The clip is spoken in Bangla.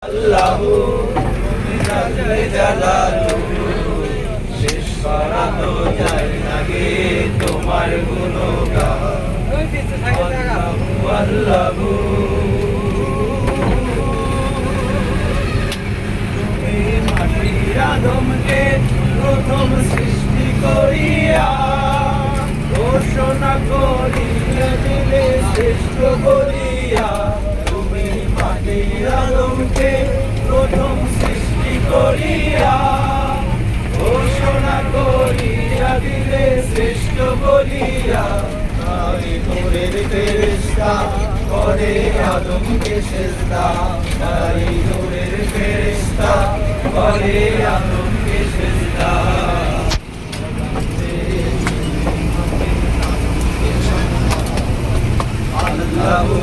আল্লাহু জাল্লে জালালুহু শেষ করা তো যায় না গে তোমার গুণগান আল্লাহু আল্লাহু তুমি মাটির আদমকে প্রথম সৃষ্টি করিয়া ঘোষণা করিয়া দিলে শ্রেষ্ঠ বলিয়া তুমি মাটির আদমকে প্রথম সৃষ্টি করিয়া ঘোষণা করিয়া দিলে শ্রেষ্ঠ বলিয়া তাই নূরের ফেরেশতা করে আদমকে সেজদা তাই নূরের ফেরেশতা করে আদমকে সেজদা আল্লাহু